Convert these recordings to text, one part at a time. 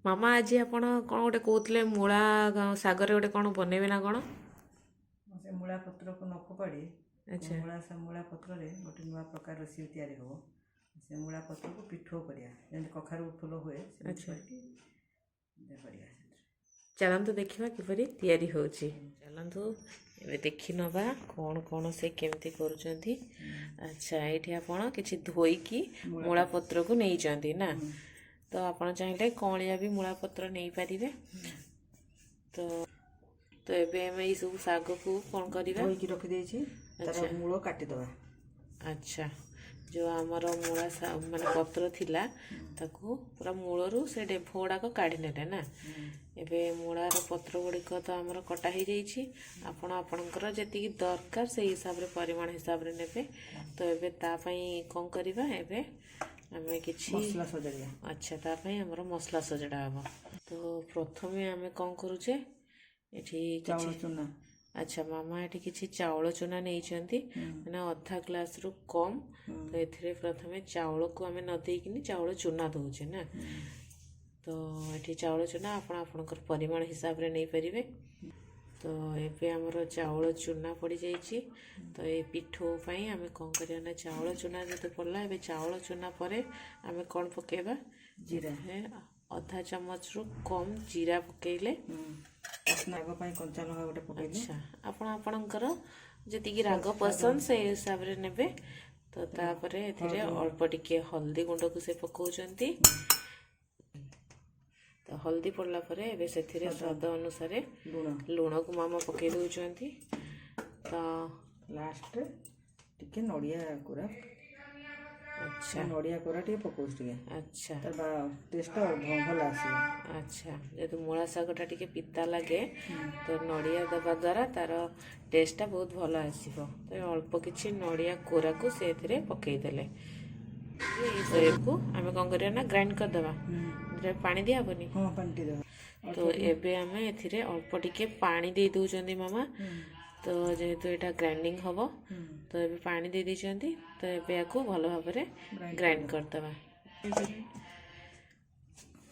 ମାମା ଆଜି ଆପଣ କ'ଣ ଗୋଟେ କହୁଥିଲେ ମୂଳା ଶାଗରେ ଗୋଟେ କ'ଣ ବନେଇବେ ନା କ'ଣ? ସେ ମୂଳା ପତ୍ରକୁ ନ ଫୋପାଡ଼ି ଆଚ୍ଛା ମୂଳା ପତ୍ରରେ ଗୋଟେ ନୂଆ ପ୍ରକାର ରୋଷେଇ ତିଆରି ହେବ। ସେ ମୂଳା ପତ୍ରକୁ ପିଠଉ କରିବା, ଯେମିତି କଖାରୁ ଫୁଲ ହୁଏ ସେମିତି ଆଚ୍ଛା କରିକି କରିବା। ଚାଲନ୍ତୁ ଦେଖିବା କିପରି ତିଆରି ହେଉଛି। ଚାଲନ୍ତୁ ଏବେ ଦେଖି ନେବା କ'ଣ କ'ଣ ସେ କେମିତି କରୁଛନ୍ତି। ଆଚ୍ଛା ଏଇଠି ଆପଣ କିଛି ଧୋଇକି ମୂଳା ପତ୍ରକୁ ନେଇଛନ୍ତି ନା, ତ ଆପଣ ଚାହିଁଲେ କଅଁଳିଆ ବି ମୂଳା ପତ୍ର ନେଇପାରିବେ। ତ ତ ଏବେ ଆମେ ଏଇସବୁ ଶାଗକୁ କ'ଣ କରିବା, ଧୋଇକି ରଖିଦେଇଛି, ତାର ମୂଳ କାଟିଦେବା। ଆଚ୍ଛା ଯେଉଁ ଆମର ମୂଳା ମାନେ ପତ୍ର ଥିଲା ତାକୁ ପୁରା ମୂଳରୁ ସେ ଡେମ୍ଫ ଗୁଡ଼ାକ କାଢ଼ି ନେଲେ ନା। ଏବେ ମୂଳାର ପତ୍ର ଗୁଡ଼ିକ ତ ଆମର କଟା ହେଇଯାଇଛି। ଆପଣ ଆପଣଙ୍କର ଯେତିକି ଦରକାର ସେଇ ହିସାବରେ ପରିମାଣ ହିସାବରେ ନେବେ। ତ ଏବେ ତା ପାଇଁ କ'ଣ କରିବା, ଏବେ ଆମେ କିଛି ମସଲା ସଜାଡ଼ିବା। ଆଚ୍ଛା ତା ପାଇଁ ଆମର ମସଲା ସଜଡ଼ା ହେବ। ତ ପ୍ରଥମେ ଆମେ କ'ଣ କରୁଛେ, ଏଠି ଚାଉଳ ଚୁନା। ଆଚ୍ଛା ମାମା ଏଠି କିଛି ଚାଉଳ ଚୁନା ନେଇଛନ୍ତି, ମାନେ ଅଧା ଗ୍ଲାସରୁ କମ୍। ତ ଏଥିରେ ପ୍ରଥମେ ଚାଉଳକୁ ଆମେ ନ ଦେଇକିନି ଚାଉଳ ଚୁନା ଦେଉଛେ ନା। ତ ଏଠି ଚାଉଳ ଚୁନା ଆପଣ ଆପଣଙ୍କର ପରିମାଣ ହିସାବରେ ନେଇପାରିବେ। ତ ଏବେ ଆମର ଚାଉଳ ଚୁନା ପଡ଼ିଯାଇଛି। ତ ଏ ପିଠଉ ପାଇଁ ଆମେ କ'ଣ କରିବା ନା, ଚାଉଳ ଚୁନା ଯେତେ ପଡ଼ିଲା, ଏବେ ଚାଉଳ ଚୁନା ପରେ ଆମେ କ'ଣ ପକାଇବା, ଜିରା। ଅଧା ଚାମଚରୁ କମ୍ ଜିରା ପକାଇଲେ। ରାଗ ପାଇଁ କଞ୍ଚା ଲଙ୍କା ଗୋଟେ ପକାଇଲେ। ଆଚ୍ଛା ଆପଣ ଆପଣଙ୍କର ଯେତିକି ରାଗ ପସନ୍ଦ ସେଇ ହିସାବରେ ନେବେ। ତ ତାପରେ ଏଥିରେ ଅଳ୍ପ ଟିକେ ହଳଦୀ ଗୁଣ୍ଡକୁ ସେ ପକାଉଛନ୍ତି। ତ ହଳଦୀ ପଡ଼ିଲା ପରେ ଏବେ ସେଥିରେ ସ୍ୱାଦ ଅନୁସାରେ ଲୁଣକୁ ମାମା ପକାଇ ଦେଉଛନ୍ତି। ତ ଲାଷ୍ଟରେ ଟିକେ ନଡ଼ିଆ କୋରା। ଆଚ୍ଛା ନଡ଼ିଆ କୋରା ଟିକେ ପକାଉଛି ଟିକେ। ଆଚ୍ଛା ତାର ଟେଷ୍ଟଟା ଭଲ ଆସିବ। ଆଚ୍ଛା ଯେହେତୁ ମୂଳା ଶାଗଟା ଟିକେ ପିତା ଲାଗେ, ତ ନଡ଼ିଆ ଦେବା ଦ୍ୱାରା ତାର ଟେଷ୍ଟଟା ବହୁତ ଭଲ ଆସିବ। ତ ଅଳ୍ପ କିଛି ନଡ଼ିଆ କୋରାକୁ ସେ ଏଥିରେ ପକାଇଦେଲେ। ଏକୁ ଆମେ କ'ଣ କରିବା ନା, ଗ୍ରାଇଣ୍ଡ କରିଦେବା। ପାଣି ଦିଆହେବନି? ହଁ, ପାଣି ଟିକେ ଦେବା। ତ ଏବେ ଆମେ ଏଥିରେ ଅଳ୍ପ ଟିକେ ପାଣି ଦେଇ ଦେଉଛନ୍ତି ମାମା। ତ ଯେହେତୁ ଏଇଟା ଗ୍ରାଇଣ୍ଡିଙ୍ଗ ହେବ, ତ ଏବେ ପାଣି ଦେଇ ଦେଇଛନ୍ତି। ତ ଏବେ ୟାକୁ ଭଲ ଭାବରେ ଗ୍ରାଇଣ୍ଡ କରିଦେବା।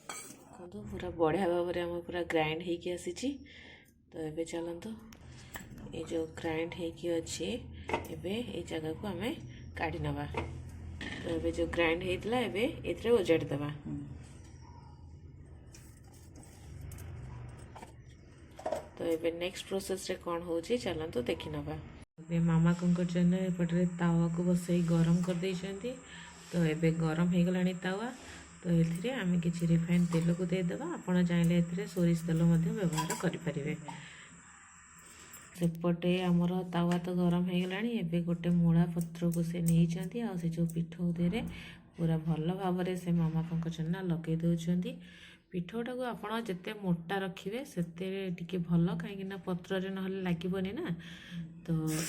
ଦେଖନ୍ତୁ ପୁରା ବଢ଼ିଆ ଭାବରେ ଆମର ପୁରା ଗ୍ରାଇଣ୍ଡ ହେଇକି ଆସିଛି। ତ ଏବେ ଚାଲନ୍ତୁ ଏ ଯେଉଁ ଗ୍ରାଇଣ୍ଡ ହେଇକି ଅଛି, ଏବେ ଏଇ ଜାଗାକୁ ଆମେ କାଢ଼ି ନେବା। ତ ଏବେ ଯେଉଁ ଗ୍ରାଇଣ୍ଡ ହେଇଥିଲା ଏବେ ଏଥିରେ ଓଜାଡ଼ି ଦେବା। ତ ଏବେ ନେକ୍ସଟ ପ୍ରୋସେସରେ କ'ଣ ହେଉଛି ଚାଲନ୍ତୁ ଦେଖି ନେବା। ଏବେ ମାମା କ'ଣ କରିଛନ୍ତି ନା, ଏପଟରେ ତାୱାକୁ ବସେଇ ଗରମ କରିଦେଇଛନ୍ତି। ତ ଏବେ ଗରମ ହେଇଗଲାଣି ତାୱା। ତ ଏଥିରେ ଆମେ କିଛି ରିଫାଇନ୍ ତେଲକୁ ଦେଇଦେବା। ଆପଣ ଚାହିଁଲେ ଏଥିରେ ସୋରିଷ ତେଲ ମଧ୍ୟ ବ୍ୟବହାର କରିପାରିବେ। ସେପଟେ ଆମର ତାୱା ତ ଗରମ ହେଇଗଲାଣି। ଏବେ ଗୋଟେ ମୂଳା ପତ୍ରକୁ ସେ ନେଇଛନ୍ତି, ଆଉ ସେ ଯେଉଁ ପିଠଉ ଦେହରେ ପୁରା ଭଲ ଭାବରେ ସେ ମାମା କ'ଣ କରିଛନ୍ତି ନା ଲଗାଇ ଦେଉଛନ୍ତି। ପିଠଉଟାକୁ ଆପଣ ଯେତେ ମୋଟା ରଖିବେ ସେତେ ଟିକେ ଭଲ, କାହିଁକିନା ପତ୍ରରେ ନହେଲେ ଲାଗିବନି ନା। ତ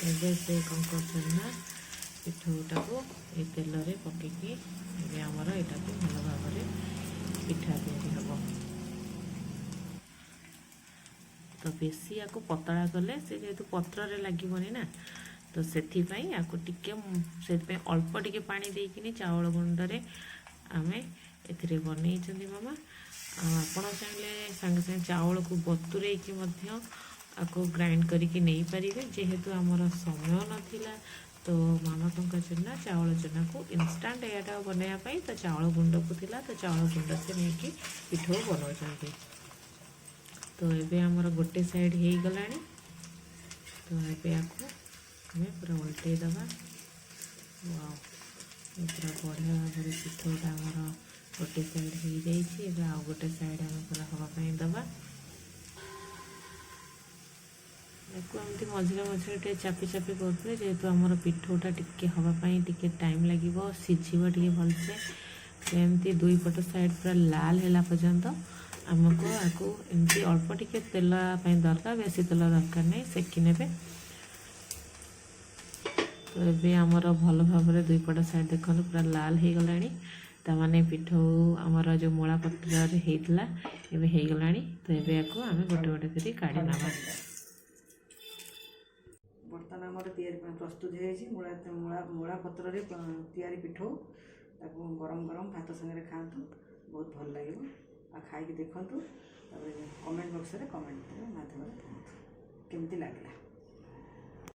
ଏବେ ସେ କ'ଣ କରୁଛନ୍ତି ନା, ପିଠଉଟାକୁ ଏ ତେଲରେ ପକାଇକି ଏବେ ଆମର ଏଇଟାକୁ ଭଲ ଭାବରେ ପିଠା ତିଆରି ହେବ। ତ ବେଶୀ ୟାକୁ ପତଳା କଲେ ସେ ଯେହେତୁ ପତ୍ରରେ ଲାଗିବନି ନା, ତ ସେଥିପାଇଁ ୟାକୁ ଟିକେ ସେଥିପାଇଁ ଅଳ୍ପ ଟିକେ ପାଣି ଦେଇକିନି ଚାଉଳ ଗୁଣ୍ଡରେ ଆମେ ଏଥିରେ ବନେଇଛନ୍ତି ମାମା। ଆଉ ଆପଣ ଚାହିଁଲେ ସାଙ୍ଗେ ସାଙ୍ଗେ ଚାଉଳକୁ ବତୁରେଇକି ମଧ୍ୟ ଆକୁ ଗ୍ରାଇଣ୍ଡ କରିକି ନେଇପାରିବେ। ଯେହେତୁ ଆମର ସମୟ ନଥିଲା, ତ ମାମା କ'ଣ କରିଛନ୍ତି ନା, ଚାଉଳ ଚୁନାକୁ ଇନଷ୍ଟାଣ୍ଟ ଏଇଟା ବନେଇବା ପାଇଁ ତ ଚାଉଳ ଗୁଣ୍ଡକୁ ଥିଲା, ତ ଚାଉଳ ଗୁଣ୍ଡ ସେ ନେଇକି ପିଠଉ ବନାଉଛନ୍ତି। ତ ଏବେ ଆମର ଗୋଟେ ସାଇଡ଼୍ ହେଇଗଲାଣି। ତ ଏବେ ୟାକୁ ଆମେ ପୁରା ଓଲଟେଇ ଦେବା। ପୁରା ବଢ଼ିଆ ଭାବରେ ପିଠଉଟା ଆମର ଗୋଟେ ସାଇଡ଼୍ ହେଇଯାଇଛି। ଏବେ ଆଉ ଗୋଟେ ସାଇଡ଼୍ ଆମେ ପୁରା ହେବା ପାଇଁ ଦେବା। ୟାକୁ ଏମିତି ମଝିରେ ମଝିରେ ଟିକେ ଚାପି ଚାପି କରୁଥିଲେ, ଯେହେତୁ ଆମର ପିଠଉଟା ଟିକେ ହେବା ପାଇଁ ଟିକେ ଟାଇମ୍ ଲାଗିବ, ସିଝିବ ଟିକେ ଭଲସେ। ଏମିତି ଦୁଇ ପଟ ସାଇଡ଼୍ ପୁରା ଲାଲ ହେଲା ପର୍ଯ୍ୟନ୍ତ ଆମକୁ ୟାକୁ ଏମିତି ଅଳ୍ପ ଟିକେ ତେଲ ପାଇଁ ଦରକାର, ବେଶୀ ତେଲ ଦରକାର ନାହିଁ, ସେକି ନେବେ। ତ ଏବେ ଆମର ଭଲ ଭାବରେ ଦୁଇ ପଟ ସାଇଡ଼୍ ଦେଖନ୍ତୁ ପୁରା ଲାଲ ହେଇଗଲାଣି। ତାମାନେ ପିଠଉ ଆମର ଯେଉଁ ମୂଳା ପତ୍ରରେ ହେଇଥିଲା ଏବେ ହେଇଗଲାଣି। ତ ଏବେ ୟାକୁ ଆମେ ଗୋଟେ ଗୋଟେ କରି କାଢ଼ି ନେବା। ବର୍ତ୍ତମାନ ଆମର ତିଆରି ପାଇଁ ପ୍ରସ୍ତୁତ ହେଇଯାଇଛି ମୂଳା ପତ୍ରରେ ତିଆରି ପିଠଉ। ତାକୁ ଗରମ ଗରମ ଭାତ ସାଙ୍ଗରେ ଖାଆନ୍ତୁ, ବହୁତ ଭଲ ଲାଗିବ। ଆଉ ଖାଇକି ଦେଖନ୍ତୁ, ତାପରେ କମେଣ୍ଟ ବକ୍ସରେ କମେଣ୍ଟ ମାଧ୍ୟମରେ କୁହନ୍ତୁ କେମିତି ଲାଗିଲା।